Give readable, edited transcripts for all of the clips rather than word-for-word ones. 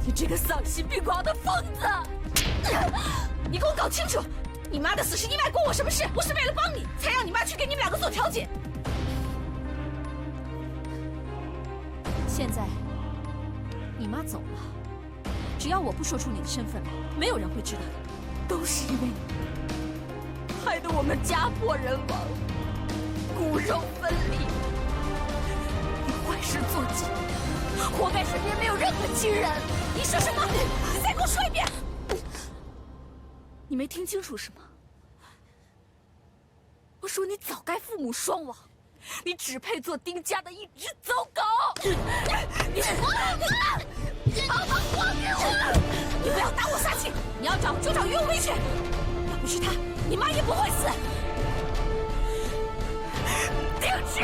你这个丧心病狂的疯子！你给我搞清楚，你妈的死是意外，关我什么事？我是为了帮你，才让你妈去给你们两个做调解。现在，你妈走了，只要我不说出你的身份来，没有人会知道的。都是因为你，害得我们家破人亡，骨肉分离。你坏事做尽，活该身边没有任何亲人。你说什么？你再给我说一遍！你没听清楚是吗？我说你早该父母双亡，你只配做丁家的一只走狗！你把妈还给我！你不要打我撒气！你要找就找于有为去，要不是他，你妈也不会死。丁直，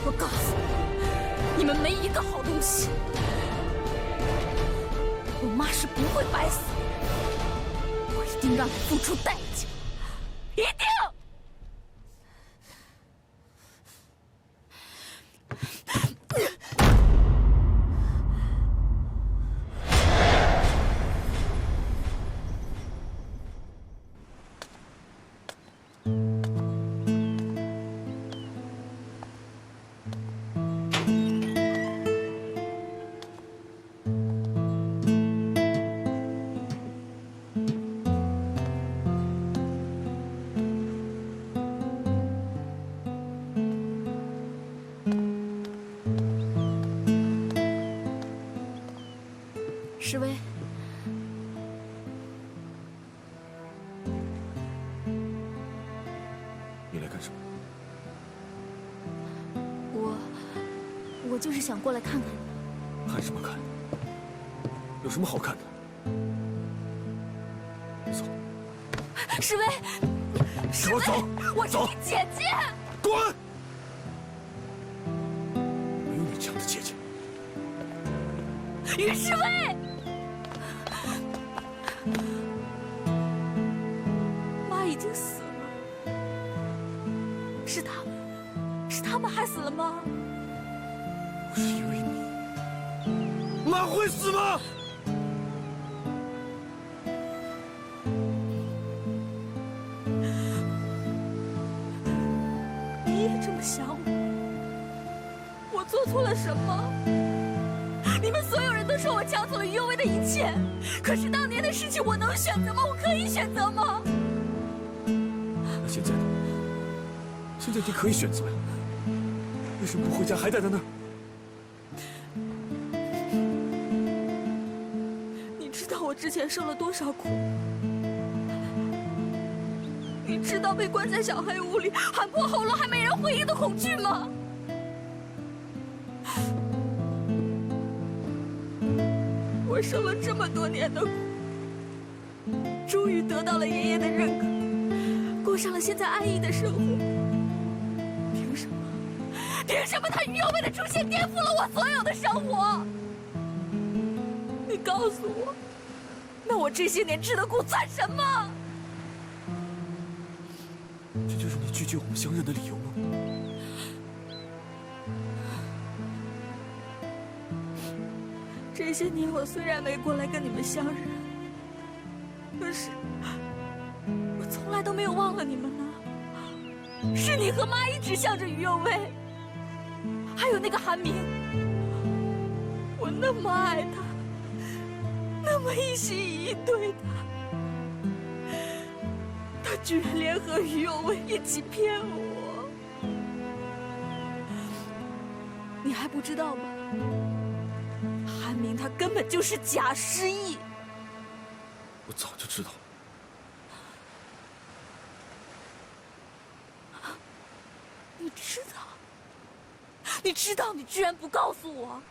我告诉你，你们没一个好东西。我妈是不会白死的，我一定让你付出代价，一定！石薇，你来干什么？我就是想过来看看你。看什么看？有什么好看的？走。石薇，给我走！我是你姐姐。滚！没有你这样的姐姐。于世威，妈已经死了，是他们害死了妈。不是因为你，妈会死吗？你也这么想我？我做错了什么？你们所有人都说我抢走了于有为的一切，可是当年的事情我能选择吗？我可以选择吗？那现在呢？现在你可以选择呀，为什么不回家还待在那儿？你知道我之前受了多少苦？你知道被关在小黑屋里喊破喉咙还没人回应的恐惧吗？我受了这么多年的苦，终于得到了爷爷的认可，过上了现在安逸的生活。凭什么？凭什么他于有为的出现颠覆了我所有的生活？你告诉我，那我这些年吃的苦算什么？这就是你拒绝我们相认的理由吗？这些年我虽然没过来跟你们相认，可是我从来都没有忘了你们呢。是你和妈一直向着于有为，还有那个韩明，我那么爱他，那么一心一意对他，他居然联合于有为一起骗我，你还不知道吗？韩明他根本就是假失忆。我早就知道了。你知道？你知道？你居然不告诉我！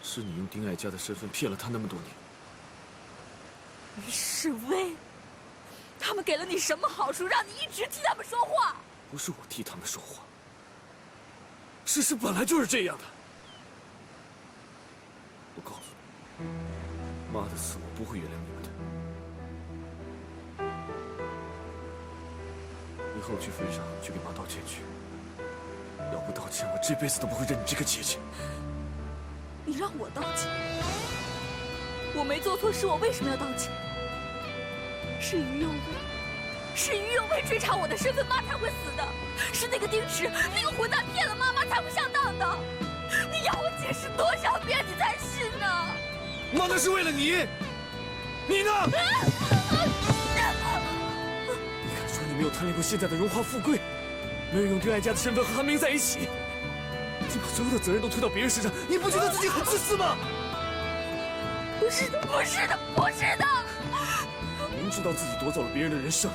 是你用丁爱家的身份骗了他那么多年。于世威，他们给了你什么好处，让你一直替他们说话？不是我替他们说话，事实本来就是这样的。我告诉你，妈的死我不会原谅你们的。以后去坟上去给妈道歉去，要不不道歉，我这辈子都不会认你这个姐姐。你让我道歉？我没做错事，我为什么要道歉？是于右卫，是于右卫追查我的身份，妈才会死的。是那个丁池，那个混蛋骗了妈才会上当的。你要我解释多少遍你才信呢？妈，那是为了你，你呢？你敢说你没有贪恋过现在的荣华富贵，没有用丁爱家的身份和韩明在一起？你把所有的责任都推到别人身上，你不觉得自己很自私吗？不是的，不是的，不是的！明知道自己夺走了别人的人生，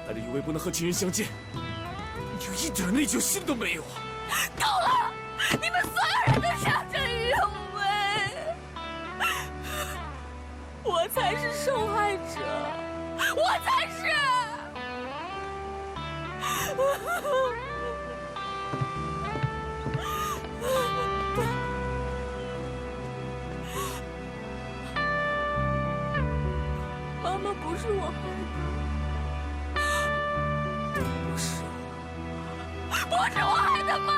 还得以为不能和亲人相见，你就一点内疚心都没有啊！够了！你们所有人都向着于右卫，我才是受害者，我才是！妈妈不是我害的，不是我害的，妈！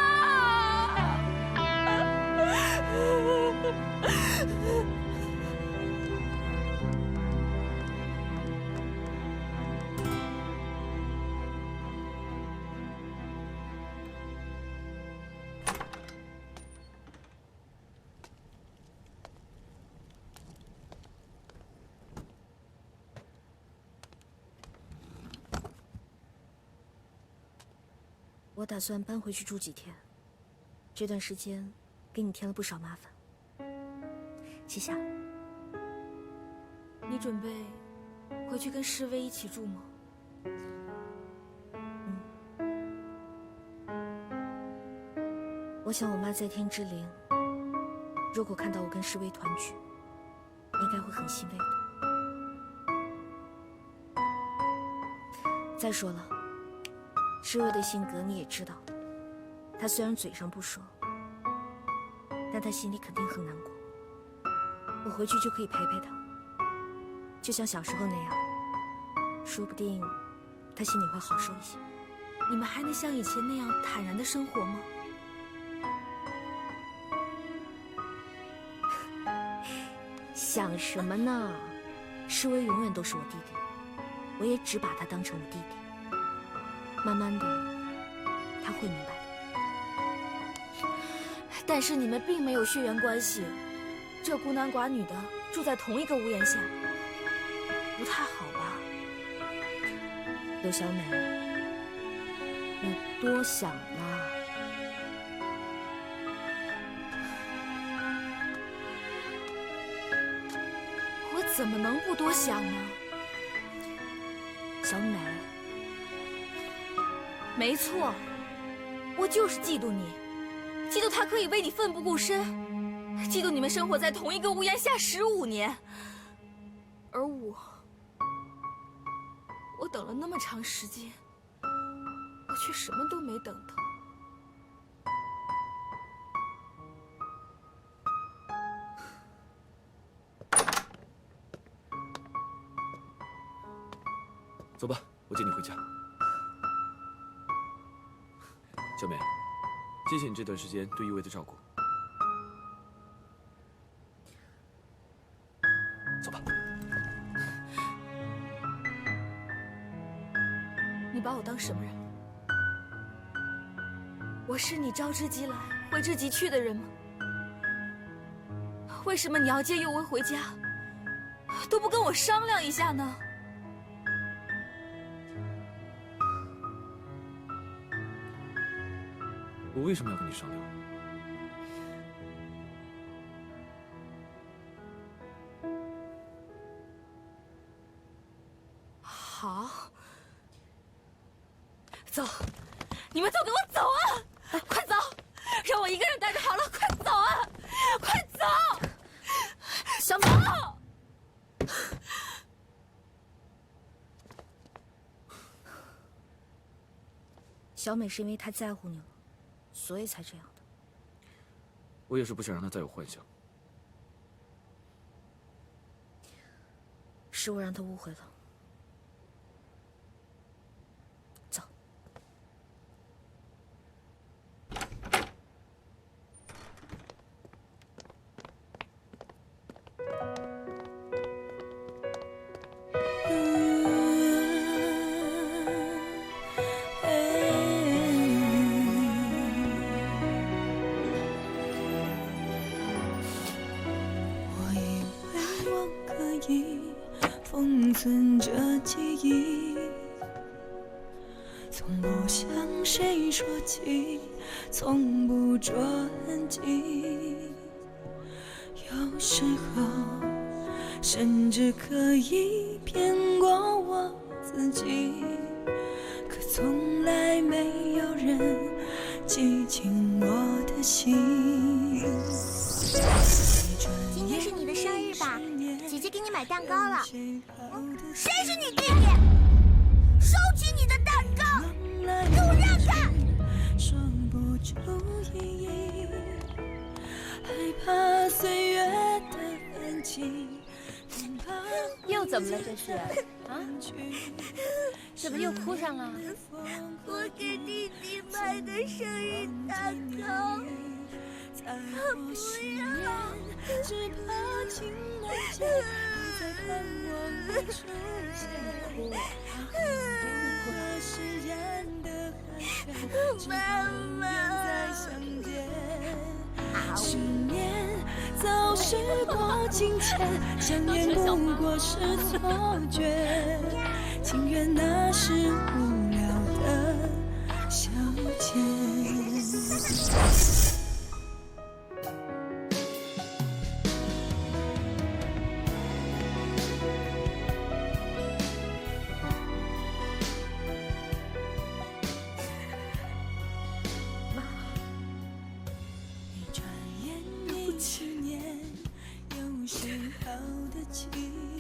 我打算搬回去住几天，这段时间给你添了不少麻烦。谢谢啊。你准备回去跟诗薇一起住吗？我想我妈在天之灵，如果看到我跟诗薇团聚，应该会很欣慰的。再说了，诗薇的性格你也知道，她虽然嘴上不说，但她心里肯定很难过。我回去就可以陪陪她，就像小时候那样，说不定她心里会好受一些。你们还能像以前那样坦然的生活吗？想什么呢？诗薇永远都是我弟弟，我也只把他当成我弟弟。慢慢的，他会明白的。但是你们并没有血缘关系，这孤男寡女的住在同一个屋檐下，不太好吧？刘小美，你多想了。我怎么能不多想呢？小美，没错，我就是嫉妒你，嫉妒他可以为你奋不顾身，嫉妒你们生活在同一个屋檐下15年，而我等了那么长时间，我却什么都没等到。走吧，我接你回家。小美，谢谢你这段时间对一卫的照顾。走吧。你把我当什么人了？我是你招之即来，挥之即去的人吗？为什么你要接佑薇回家，都不跟我商量一下呢？我为什么要跟你商量？好，走，你们都给我走啊！快走，让我一个人待着好了，快走啊！快走！小美，小美是因为太在乎你了，所以才这样的。我也是不想让他再有幻想。是我让她误会了。走。存着记忆，从不向谁说起，从不着痕迹。有时候甚至可以骗过我自己，可从来没有人记进我的心。今天是你的生日吧？姐姐给你买蛋糕了。谁是你弟弟？收起你的蛋糕，给我让开！说不出意义，害怕岁月的痕迹。又怎么了？这是啊？怎么又哭上了？我给弟弟买的生日蛋糕，他不要。只怕情难解，在盼望的出现。我释然的寒暄，妈妈。再相见。10年早时过境迁，想念不过是错觉，情愿那是无聊的消遣。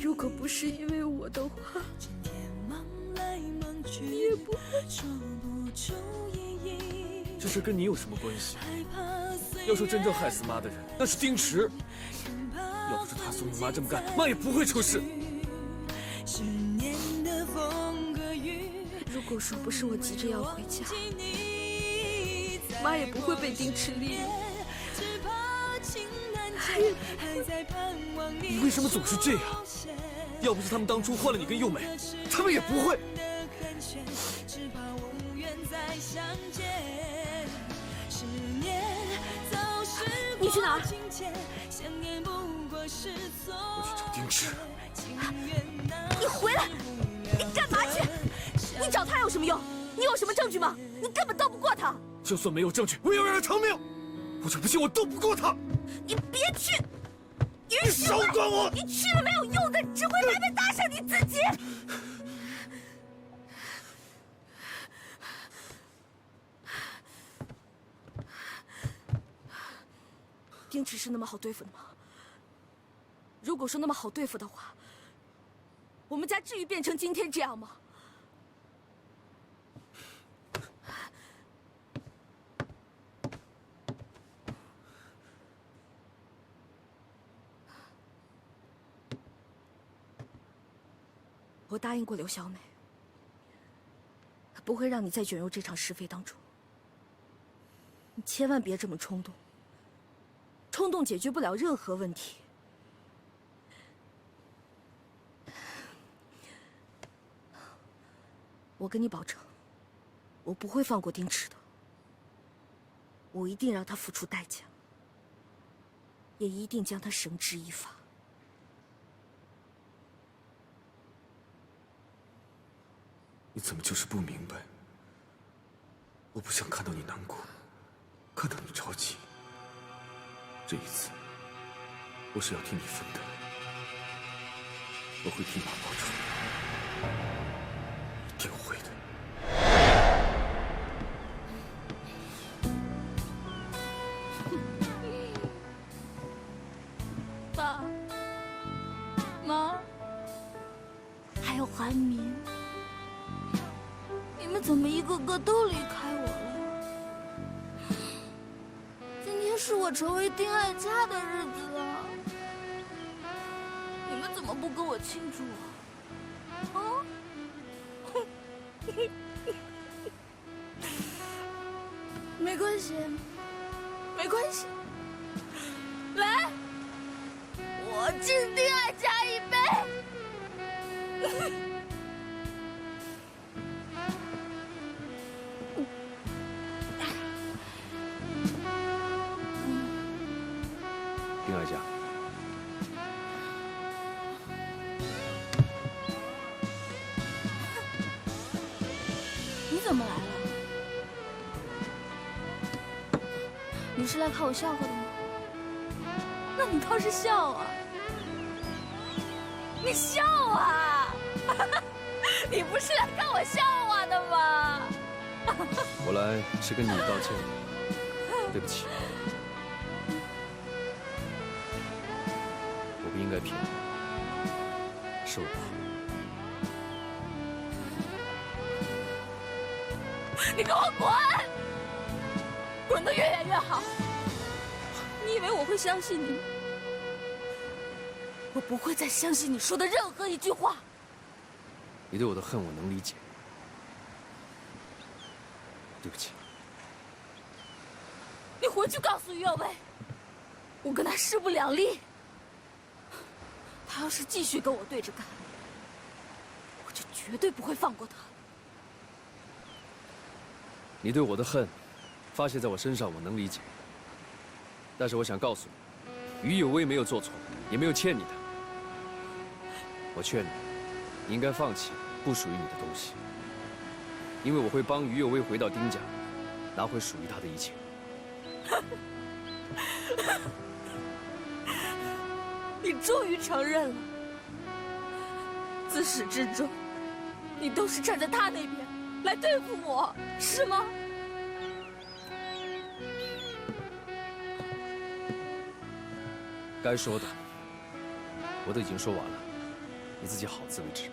如果不是因为我的话，你也不会。这事跟你有什么关系？要说真正害死妈的人，那是丁池。要不是他怂恿妈这么干，妈也不会出事。如果说不是我急着要回家，妈也不会被丁池利用。你为什么总是这样？要不是他们当初换了你跟幼美，他们也不会。你去哪儿？我去找丁池。你回来！你干嘛去？你找他有什么用？你有什么证据吗？你根本斗不过他。就算没有证据，我也要让他偿命。我就不信我斗不过他。你别去！你少管我！你去了没有用的，只会白白搭上你自己。丁池是那么好对付的吗？如果说那么好对付的话，我们家至于变成今天这样吗？我答应过刘小美，不会让你再卷入这场是非当中。你千万别这么冲动，冲动解决不了任何问题。我跟你保证，我不会放过丁池的，我一定让他付出代价，也一定将他绳之以法。你怎么就是不明白？我不想看到你难过，看到你着急。这一次，我是要替你分的，我会替妈报仇，一定会的。爸妈，还有韩民。你们怎么一个个都离开我了？今天是我成为丁爱家的日子啊！你们怎么不跟我庆祝啊？没关系，没关系。来，我敬丁爱家一杯。丁爱家，你是来看我笑话的吗？那你倒是笑啊！你笑啊！你不是来看我笑话的吗？我来是跟你道歉，对不起，我不应该骗你，是我不好。你给我滚！滚得越远越好。你以为我会相信你吗？我不会再相信你说的任何一句话。你对我的恨我能理解，对不起。你回去告诉于有为，我跟他势不两立。他要是继续跟我对着干，我就绝对不会放过他。你对我的恨发泄在我身上，我能理解。但是我想告诉你，于有为没有做错，也没有欠你的。我劝你，你应该放弃不属于你的东西，因为我会帮于有为回到丁家，拿回属于他的一切。你终于承认了，自始至终，你都是站在他那边来对付我，是吗？该说的我都已经说完了，你自己好自为之。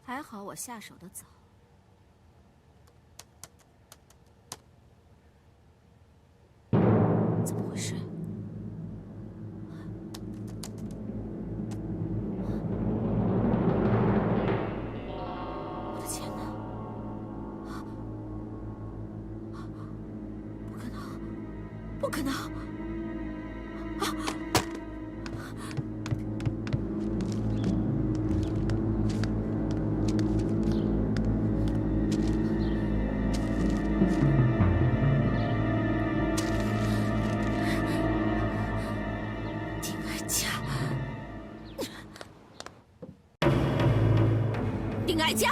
还好我下手的早。怎么回事？我的钱呢？不可能！不可能！丁爱家，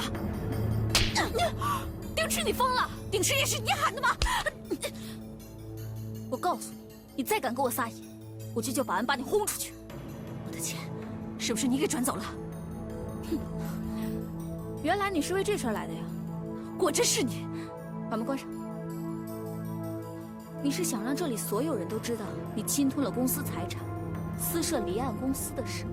丁池，你疯了！丁池也是你喊的吗？我告诉你，你再敢给我撒野，我就叫保安把你轰出去。我的钱，是不是你给转走了？哼，原来你是为这事来的呀？果真是你！把门关上。你是想让这里所有人都知道你侵吞了公司财产，私设离岸公司的事。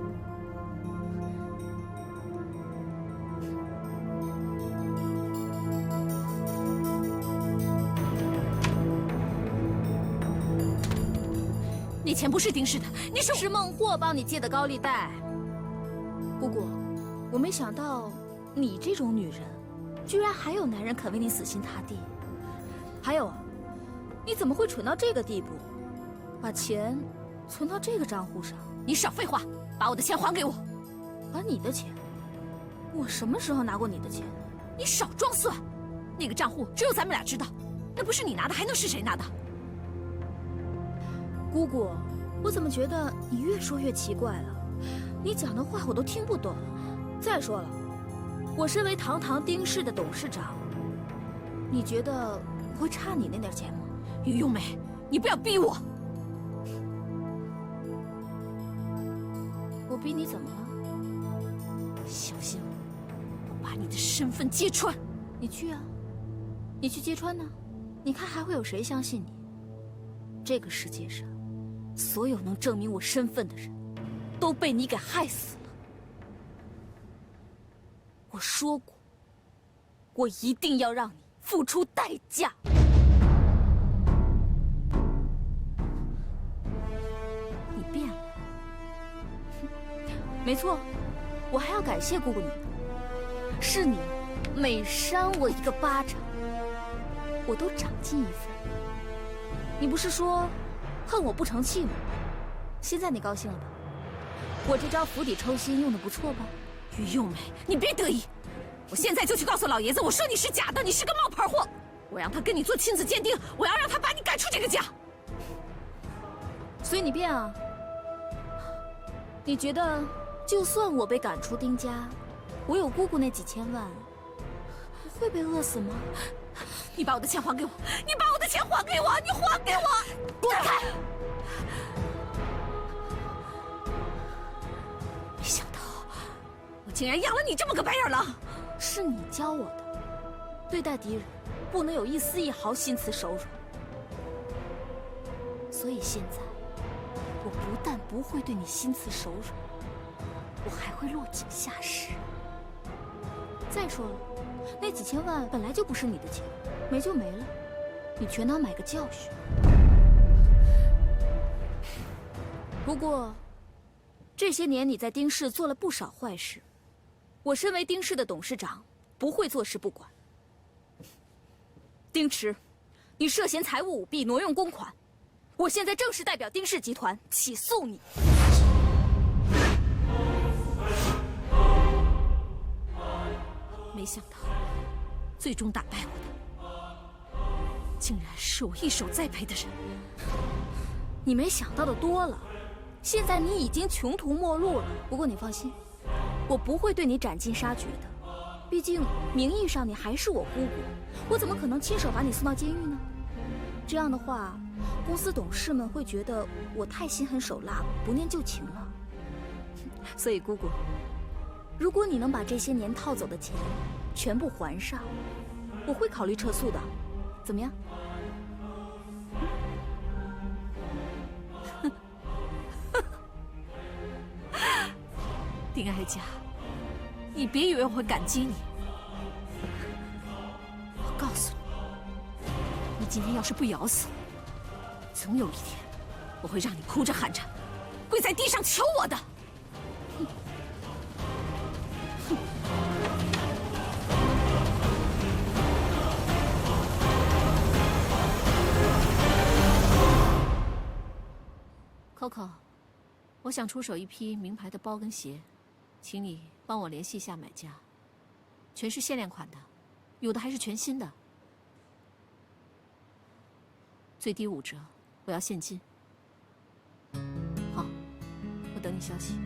你钱不是丁氏的，你是孟获帮你借的高利贷。姑姑，我没想到你这种女人，居然还有男人肯为你死心塌地。还有啊，你怎么会蠢到这个地步，把钱存到这个账户上？你少废话，把我的钱还给我！把你的钱？我什么时候拿过你的钱？你少装蒜！那个账户只有咱们俩知道，那不是你拿的，还能是谁拿的？姑姑，我怎么觉得你越说越奇怪了？你讲的话我都听不懂。再说了，我身为堂堂丁氏的董事长，你觉得我会差你那点钱吗？于咏梅，你不要逼我！我逼你怎么了？小心我把你的身份揭穿！你去啊，你去揭穿呢？你看还会有谁相信你？这个世界上，所有能证明我身份的人，都被你给害死了。我说过，我一定要让你付出代价。你变了。没错，我还要感谢姑姑你，是你每扇我一个巴掌，我都长进一分。你不是说恨我不成器吗？现在你高兴了吧？我这招釜底抽薪用的不错吧？于幼梅，你别得意，我现在就去告诉老爷子，我说你是假的，你是个冒牌货，我让他跟你做亲子鉴定，我要让他把你赶出这个家。所以你变啊？你觉得，就算我被赶出丁家，我有姑姑那几千万，我会被饿死吗？你把我的钱还给我！你把我的钱还给我！你还给我！滚开！没想到，我竟然养了你这么个白眼狼！是你教我的，对待敌人不能有一丝一毫心慈手软。所以现在，我不但不会对你心慈手软，我还会落井下石。再说了，那几千万本来就不是你的钱，没就没了，你全当买个教训。不过，这些年你在丁氏做了不少坏事，我身为丁氏的董事长，不会坐视不管。丁池，你涉嫌财务舞弊、挪用公款，我现在正式代表丁氏集团起诉你。没想到，最终打败我的，竟然是我一手栽培的人。你没想到的多了，现在你已经穷途末路了。不过你放心，我不会对你斩尽杀绝的。毕竟名义上你还是我姑姑，我怎么可能亲手把你送到监狱呢？这样的话，公司董事们会觉得我太心狠手辣，不念旧情了。所以姑姑，如果你能把这些年套走的钱全部还上，我会考虑撤诉的，怎么样？丁哀家，你别以为我会感激你。我告诉你，你今天要是不咬死我，总有一天我会让你哭着喊着跪在地上求我的。Coco， 我想出手一批名牌的包跟鞋，请你帮我联系一下买家，全是限量款的，有的还是全新的，最低5折，我要现金。好，我等你消息。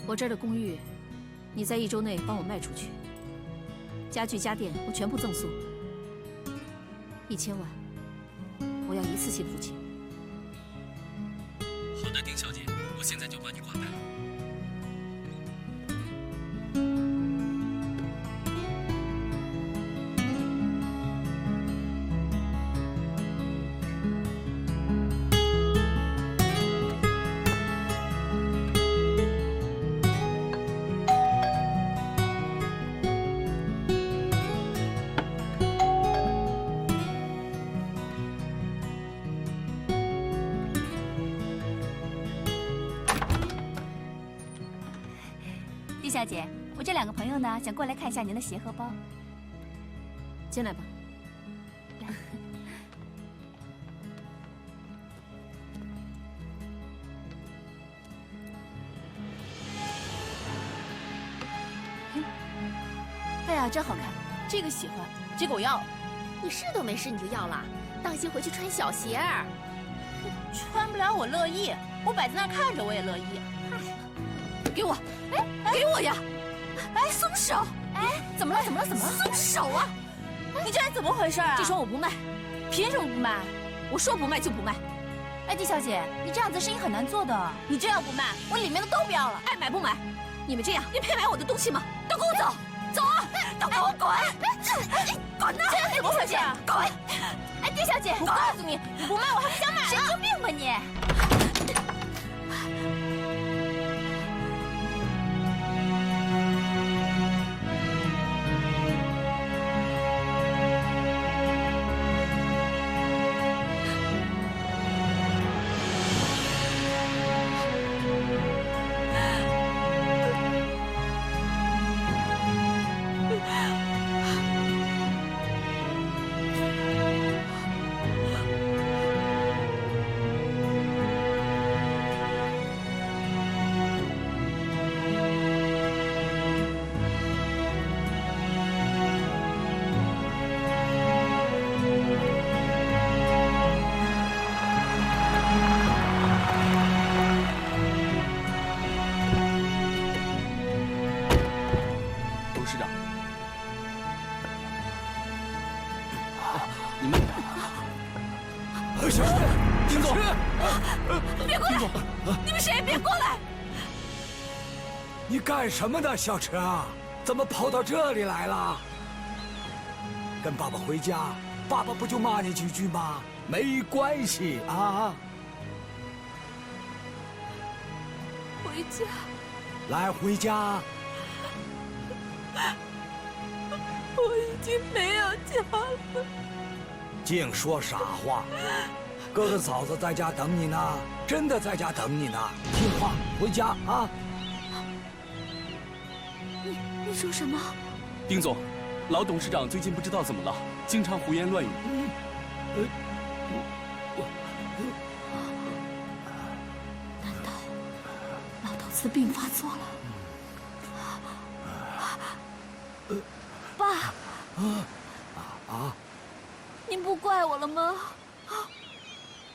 我这儿的公寓，你在1周内帮我卖出去。家具家电我全部赠送，1000万，我要一次性付清。好的，丁小姐，我现在就帮你挂单。丁小姐，我这2个朋友呢，想过来看一下您的鞋和包。进来吧。哎呀，真好看，这个喜欢，这个我要。你试都没试你就要了，当心回去穿小鞋儿。穿不了我乐意，我摆在那儿看着我也乐意。给我，给我呀！哎，松手！哎，怎么了？怎么了？怎么了？松手啊！你这人怎么回事啊？这双我不卖，凭什么不卖？我说不卖就不卖。哎，丁小姐，你这样子生意很难做的。你这样不卖，我里面的都不要了。爱买不买？你们这样，你配买我的东西吗？都给我走！走啊！都给我滚！滚呐！这怎么回事？滚！哎，丁小姐，我告诉你，你不卖我还不想买了。神经病吧你！你们，小池，丁总，别过来！你们谁也别过来！你干什么呢，小池啊？怎么跑到这里来了？跟爸爸回家，爸爸不就骂你几句吗？没关系啊。回家。来，回家。我已经没有家了。净说傻话。哥哥嫂子在家等你呢，真的在家等你呢。听话，回家啊。你说什么？丁总，老董事长最近不知道怎么了，经常胡言乱语。难道老头子病发作了？爸，您不怪我了吗？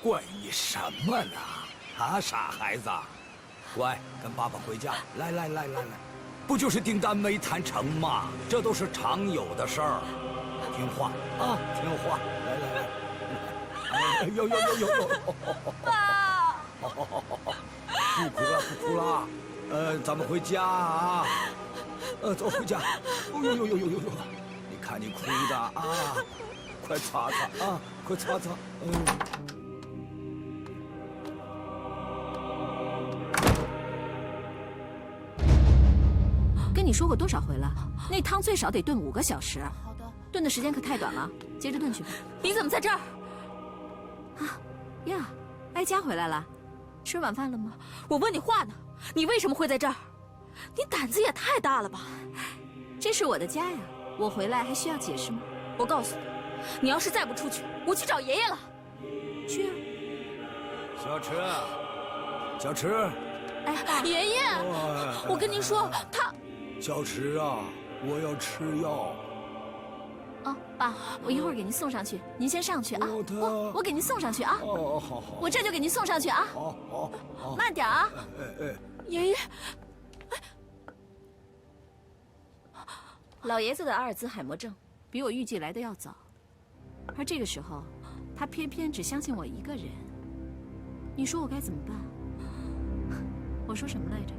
怪你什么呢？啊，傻孩子，乖，跟爸爸回家。来，不就是订单没谈成吗？这都是常有的事儿。听话啊，听话。来，有。爸，不哭了。咱们回家啊。走回家。呦，你看你哭的啊，快擦擦啊，快擦擦。跟你说过多少回了，那汤最少得炖5个小时。好的。炖的时间可太短了，接着炖去吧。你怎么在这儿？呀，哀家回来了，吃晚饭了吗？我问你话呢，你为什么会在这儿？你胆子也太大了吧！这是我的家呀，我回来还需要解释吗？我告诉你，你要是再不出去，我去找爷爷了。去啊。小池。哎，爷爷，我跟您说，他。小池啊，我要吃药。哦，爸，我一会儿给您送上去，您先上去啊。我给您送上去啊。好。我这就给您送上去啊。好。慢点啊。爷爷。老爷子的阿尔兹海默症比我预计来的要早，而这个时候，他偏偏只相信我一个人。你说我该怎么办？我说什么来着？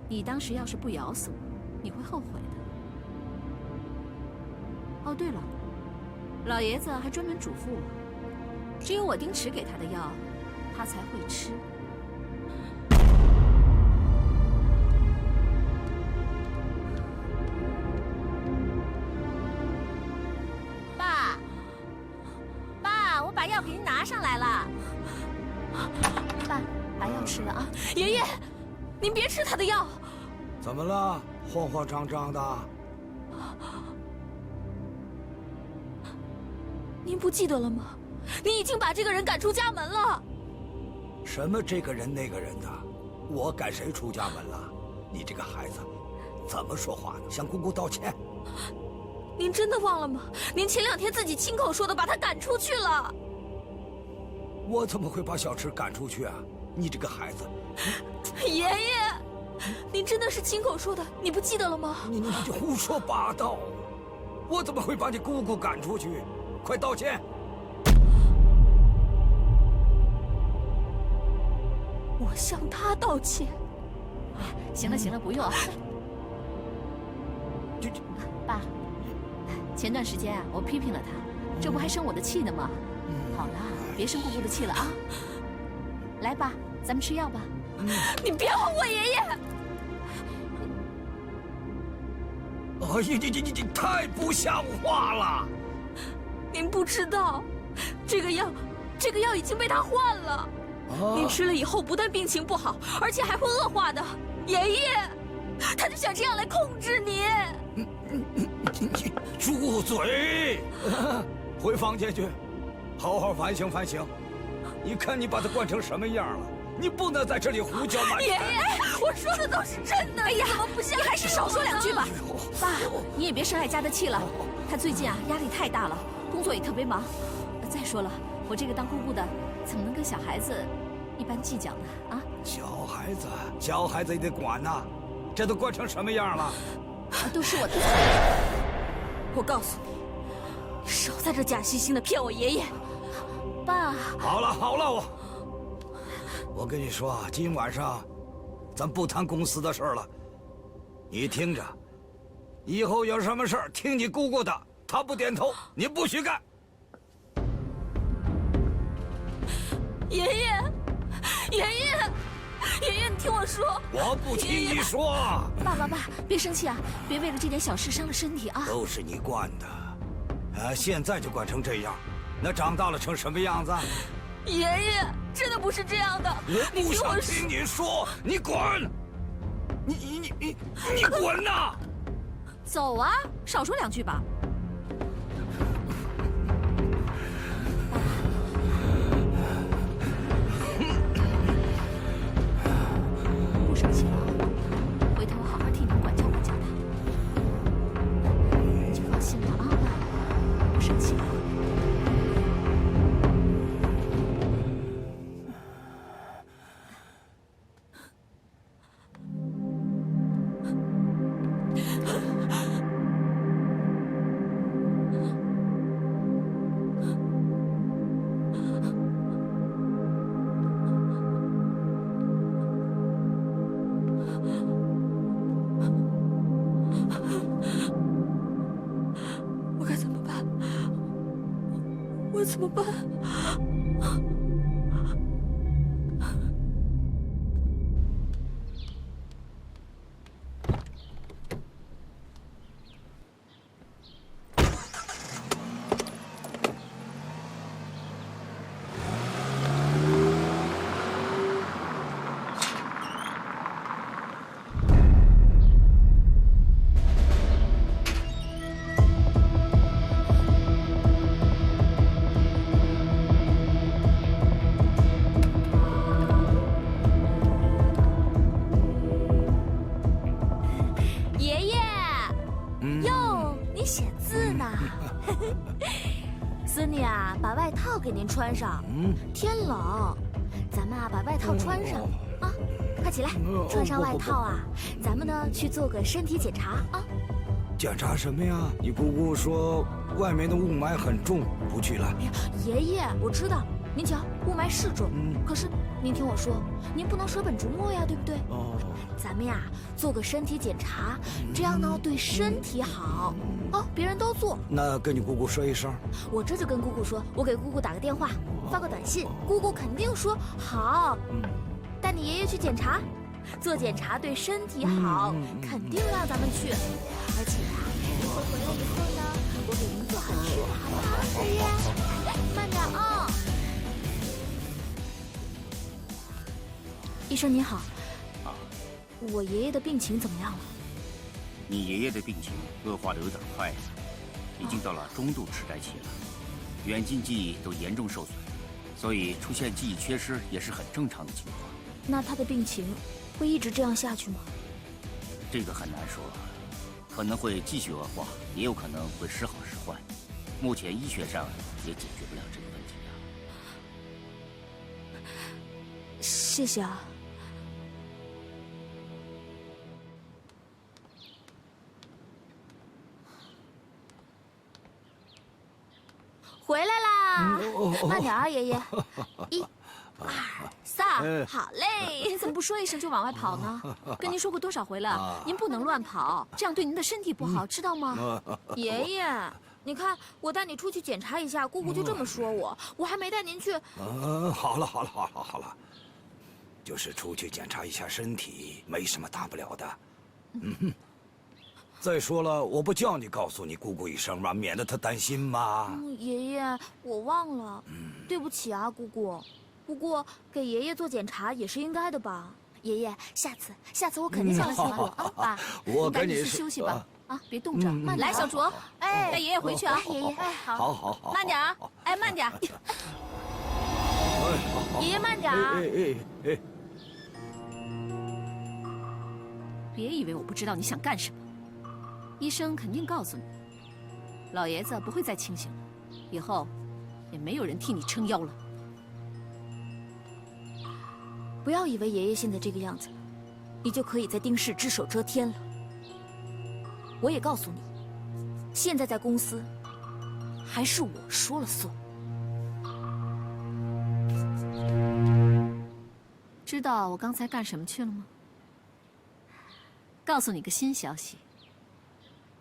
你当时要是不咬死我，你会后悔的。哦，对了，老爷子还专门嘱咐我，只有我丁池给他的药，他才会吃。爸，我把药给您拿上来了。爸，把药吃了啊。爷爷，您别吃他的药。怎么了？慌慌张张的。您不记得了吗？你已经把这个人赶出家门了。什么这个人那个人的？我赶谁出家门了？你这个孩子，怎么说话呢？向姑姑道歉。您真的忘了吗？您前2天自己亲口说的，把他赶出去了。我怎么会把小池赶出去啊？你这个孩子。爷爷，您真的是亲口说的，你不记得了吗？你就胡说八道！我怎么会把你姑姑赶出去？快道歉！我向他道歉。行了，不用。爸，前段时间啊，我批评了他，这不还生我的气呢吗？好了，别生姑姑的气了啊！来吧，咱们吃药吧。你别哄我爷爷！哎呀，你太不像话了！您不知道，这个药已经被他换了。你吃了以后，不但病情不好，而且还会恶化的。爷爷，他就想这样来控制你。你住嘴！回房间去，好好反省反省。你看你把他惯成什么样了？你不能在这里胡搅蛮缠。爷爷，我说的都是真的。哎呀，怎么不像？你还是少说2句吧。爸，你也别生哀家的气了。他最近啊压力太大了，工作也特别忙。再说了，我这个当姑姑的，怎么能跟小孩子一般计较呢？啊！小孩子也得管呐，这都惯成什么样了？都是我的错。我告诉你，少在这假惺惺的骗我爷爷。爸，好了好了，我跟你说，今晚上咱不谈公司的事了。你听着，以后有什么事儿听你姑姑的，她不点头，你不许干。爷爷，爷爷，爷爷，你听我说。我不听你说。爸，别生气啊，别为了这点小事伤了身体啊。都是你惯的，现在就惯成这样，那长大了成什么样子？爷爷，真的不是这样的。我不想听你说，你滚！你滚呐！走啊，少说两句吧。不生气了，回头我好好替你管教管教他。你就放心了啊，不生气了。我该怎么办？我怎么办？爷爷，哟，你写字呢？孙女啊，把外套给您穿上，天冷，咱们啊把外套穿上啊，快起来，穿上外套啊，咱们呢去做个身体检查啊。检查什么呀？你姑姑说外面的雾霾很重，不去了。哎呀，爷爷，我知道，您瞧，雾霾是重，可是您听我说，您不能舍本逐末呀，对不对？哦，咱们呀做个身体检查，这样呢对身体好。哦，别人都做，那跟你姑姑说一声。我这就跟姑姑说，我给姑姑打个电话，发个短信，姑姑肯定说好。带你爷爷去检查，做检查对身体好，肯定让咱们去。而且呀，一会回来以后呢，我给您做好吃的，好不好？爷爷，慢点啊。医生您好，我爷爷的病情怎么样了？你爷爷的病情恶化的有点快了，已经到了中度痴呆期了，远近记忆都严重受损，所以出现记忆缺失也是很正常的情况。那他的病情会一直这样下去吗？这个很难说，可能会继续恶化，也有可能会时好时坏。目前医学上也解决不了这个问题啊。谢谢啊。回来啦，慢点啊，爷爷。1、2、3，好嘞！您怎么不说一声就往外跑呢？跟您说过多少回了，您不能乱跑，这样对您的身体不好，知道吗？爷爷，你看我带你出去检查一下，姑姑就这么说我，我还没带您去。好了，就是出去检查一下身体，没什么大不了的。再说了，我不叫你告诉你姑姑一声吗？免得她担心嘛。爷爷，我忘了，对不起啊，姑姑。不过给爷爷做检查也是应该的吧？爷爷，下次我肯定叫你辛苦啊！爸，我赶紧跟你去休息吧。啊，别冻着，慢点。来，小卓，带爷爷回去啊！爷爷，哎，好，慢点啊！哎，慢点。爷爷慢点啊！别以为我不知道你想干什么，医生肯定告诉你，老爷子不会再清醒了，以后也没有人替你撑腰了。不要以为爷爷现在这个样子，你就可以在丁氏只手遮天了。我也告诉你，现在在公司，还是我说了算。知道我刚才干什么去了吗？告诉你个新消息，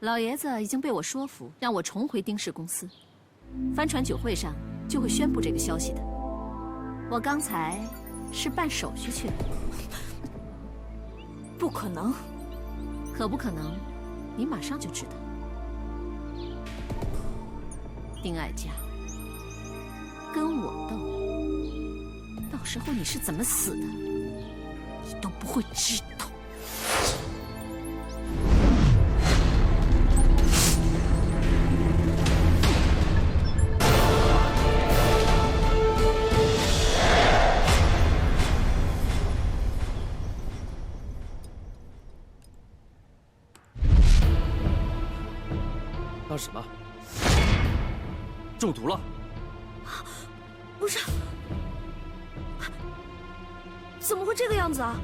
老爷子已经被我说服，让我重回丁氏公司。帆船酒会上就会宣布这个消息的。我刚才是办手续去的。不可能，可不可能？你马上就知道。丁爱家，跟我斗，到时候你是怎么死的，你都不会知道。那什么？中毒了？不是，怎么会这个样子啊？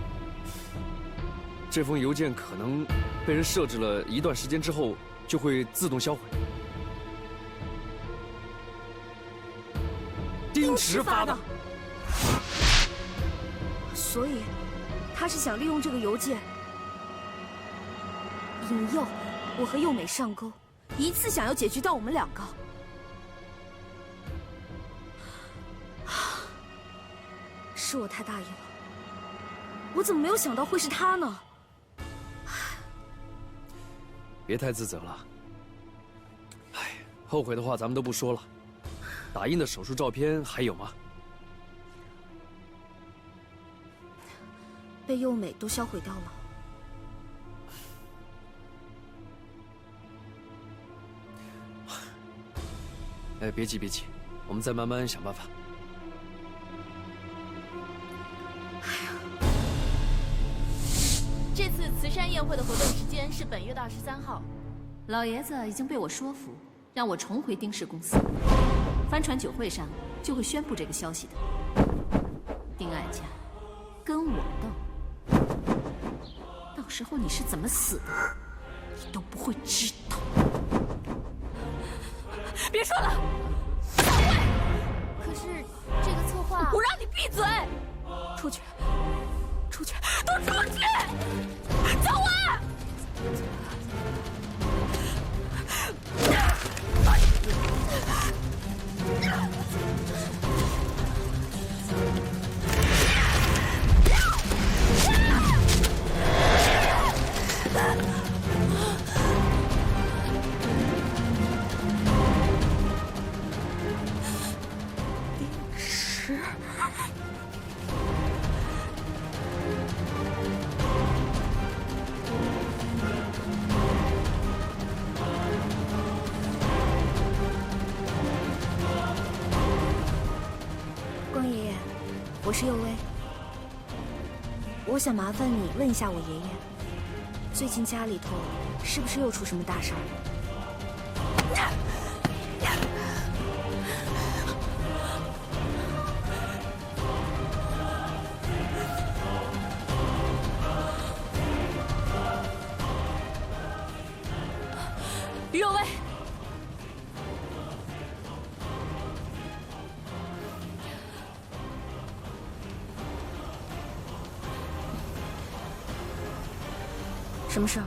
这封邮件可能被人设置了一段时间之后就会自动销毁。丁池发的。所以，他是想利用这个邮件引诱我和幼美上钩，一次想要解决掉我们两个。是我太大意了，我怎么没有想到会是他呢？别太自责了。哎，后悔的话咱们都不说了。打印的手术照片还有吗？被幼美都销毁掉了。哎，别急别急，我们再慢慢想办法。这次慈善宴会的活动时间是本月的23号。老爷子已经被我说服，让我重回丁氏公司。帆船酒会上就会宣布这个消息的。丁爱家，跟我斗，到时候你是怎么死的，你都不会知道。别说了，小慧！可是这个策划……我让你闭嘴！出去！出去！都出去！小慧！我是佑薇，我想麻烦你问一下我爷爷，最近家里头是不是又出什么大事儿？于有为，什么事儿？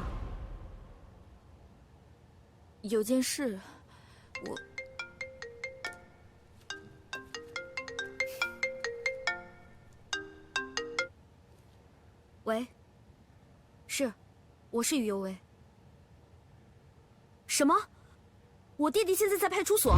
有件事，我……喂，是，我是于有为。什么？我弟弟现在在派出所？